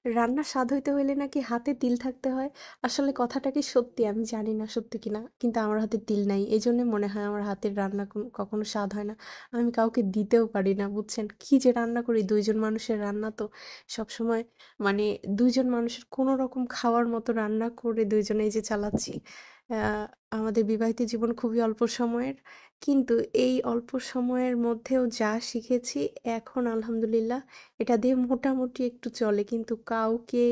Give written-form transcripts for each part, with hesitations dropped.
রান্নার স্বাদ হইতে হইলে নাকি হাতে তিল থাকতে হয়। আসলে কথাটা কি সত্যি আমি জানি না সত্যি কিনা। কিন্তু আমার হাতে তিল নাই। এজন্য মনে হয় আমার হাতের রান্না কখনো স্বাদ হয় না। আমি কাউকে দিতেও পারি না বুঝছেন? কি যে রান্না করি ২ জন মানুষের রান্না তো সবসময় মানে ২ জন মানুষের কোনো রকম খাওয়ার মতো রান্না করে ২ জনেই যে চালাচ্ছি। আ আমাদের বিবাহিত জীবন খুবই অল্প সময়ের। কিন্তু এই অল্প সময়ের মধ্যেও যা শিখেছি এখন আলহামদুলিল্লাহ এটা দিয়ে মোটামুটি একটু চলে। কিন্তু কাউকে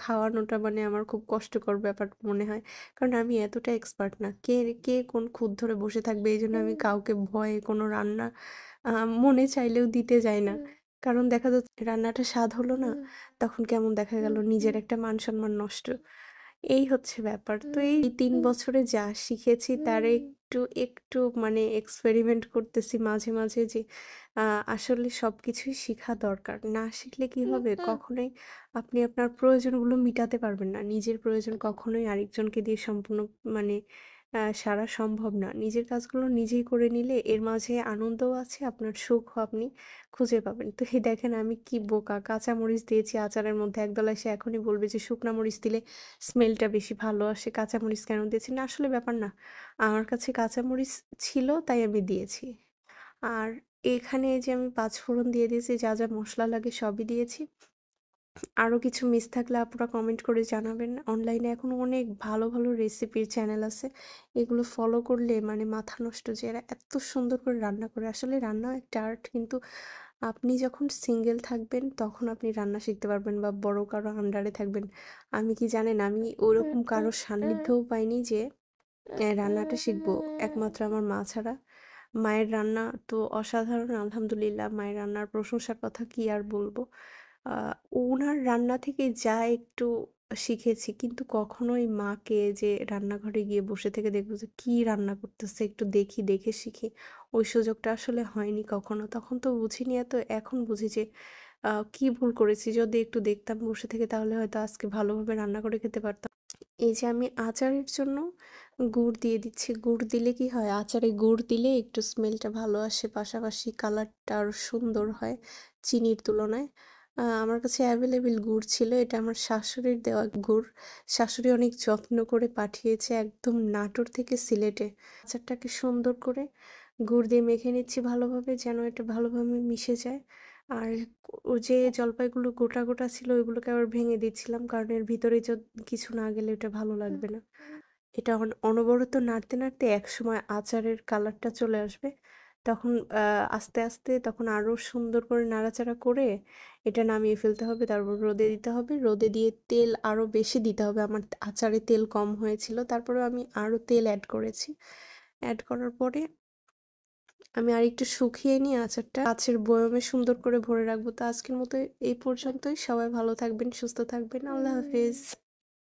খাওয়ানোটা মানে আমার খুব কষ্টকর ব্যাপার মনে হয়। কারণ আমি এতটা এক্সপার্ট না। কে কোন খুঁত ধরে বসে থাকবে এইজন্য আমি কাউকে ভয়ে কোনো রান্না আ মনে চাইলেও দিতে যাই না। কারণ দেখা যাচ্ছে রান্নাটা স্বাদ হলো না, তখন কেমন দেখা গেল নিজের একটা মান-সম্মান নষ্ট। এই হচ্ছে ব্যাপার। তো এই ৩ বছরে যা শিখেছি তার একটু মানে এক্সপেরিমেন্ট করতেছি মাঝে মাঝে যে আ আসলে সবকিছুই শিখা দরকার। না শিখলে কি হবে? কখনোই আপনি আপনার প্রয়োজনগুলো মিটাতে পারবেন না। নিজের প্রয়োজন কখনোই আরেকজনকে দিয়ে সম্পূর্ণ মানে সারা সম্ভব না। নিজের কাজগুলো নিজেই করে নিলে এর মাঝে আনন্দও আছে, আপনার সুখও আপনি খুঁজে পাবেন। তো এই দেখেন আমি কি বোকা! কাঁচামরিচ দিয়েছি আচারের মধ্যে। একদল এসে এখনই বলবে যে শুকনা মরিচ দিলে স্মেলটা বেশি ভালো আসে। কাঁচামরিচ কেন দিয়েছি? না আসলে ব্যাপার না। আমার কাছে কাঁচামরিচ ছিল তাই আমি দিয়েছি। আর এখানে এই যে আমি ৫ ফোড়ন দিয়ে দিয়েছি, যা মসলা লাগে সবই দিয়েছি। আরও কিছু মিস থাকলে আপুরা কমেন্ট করে জানাবেন। অনলাইনে এখন অনেক ভালো রেসিপির চ্যানেল আছে। এগুলো ফলো করলে মানে মাথা নষ্ট যে এরা এত সুন্দর করে রান্না করে। আসলে রান্নাও একটা আর্ট কিন্তু আপনি যখন সিঙ্গেল থাকবেন তখন আপনি রান্না শিখতে পারবেন বা বড় কারো আন্ডারে থাকবেন। আমি কি জানেন আমি ওরকম কারো সান্নিধ্যও পাইনি যে রান্নাটা শিখবো একমাত্র আমার মা ছাড়া। মায়ের রান্না তো অসাধারণ আলহামদুলিল্লাহ। মায়ের রান্নার প্রশংসার কথা কি আর বলবো। আ উনার রান্না থেকে যা একটু শিখেছি কিন্তু কখনোই মাকে যে রান্নাঘরে গিয়ে বসে থেকে দেখবো যে কি রান্না করতেছে একটু দেখি, দেখে শিখি। ওই সুযোগটা আসলে হয়নি কখনো। তখন তো বুঝিনি এত, এখন বুঝি যে কি ভুল করেছি। যদি একটু দেখতাম বসে থেকে তাহলে হয়তো আজকে ভালোভাবে রান্না করে খেতে পারতাম। এই যে আমি আচারের জন্য গুড় দিয়ে দিচ্ছি। গুড় দিলে কি হয়? আচারে গুড় দিলে একটু স্মেলটা ভালো আসে। পাশাপাশি কালারটা আরও সুন্দর হয় চিনির তুলনায়। আমার কাছে অ্যাভেলেবেল গুড় ছিল। এটা আমার শাশুড়ির দেওয়া গুড়। শাশুড়ি অনেক যত্ন করে পাঠিয়েছে একদম নাটোর থেকে সিলেটে। আচারটাকে সুন্দর করে গুড় দিয়ে মেখে নিচ্ছি ভালোভাবে যেন এটা ভালোভাবে মিশে যায়। আর ও যে জলপাইগুলো গোটা ছিল ওইগুলোকে আবার ভেঙে দিচ্ছিলাম। কারণ এর ভিতরে কিছু না গেলে এটা ভালো লাগবে না। এটা অনবরত নাড়তে একসময় আচারের কালারটা চলে আসবে। তখন আ আস্তে তখন আরো সুন্দর করে নাড়াচাড়া করে এটা নামিয়ে ফেলতে হবে। তারপর রোদে দিতে হবে। রোদে দিয়ে তেল আরো বেশি দিতে হবে। আমার আচারে তেল কম হয়েছিল। তারপরেও আমি আরো তেল এড করেছি। এড করার পরে আমি আরেকটু শুকিয়ে নিয়ে আচারটা কাঁচের বয়মে সুন্দর করে ভরে রাখবো। তো আজকের মতো এই পর্যন্তই। সবাই ভালো থাকবেন, সুস্থ থাকবেন। আল্লাহ হাফেজ।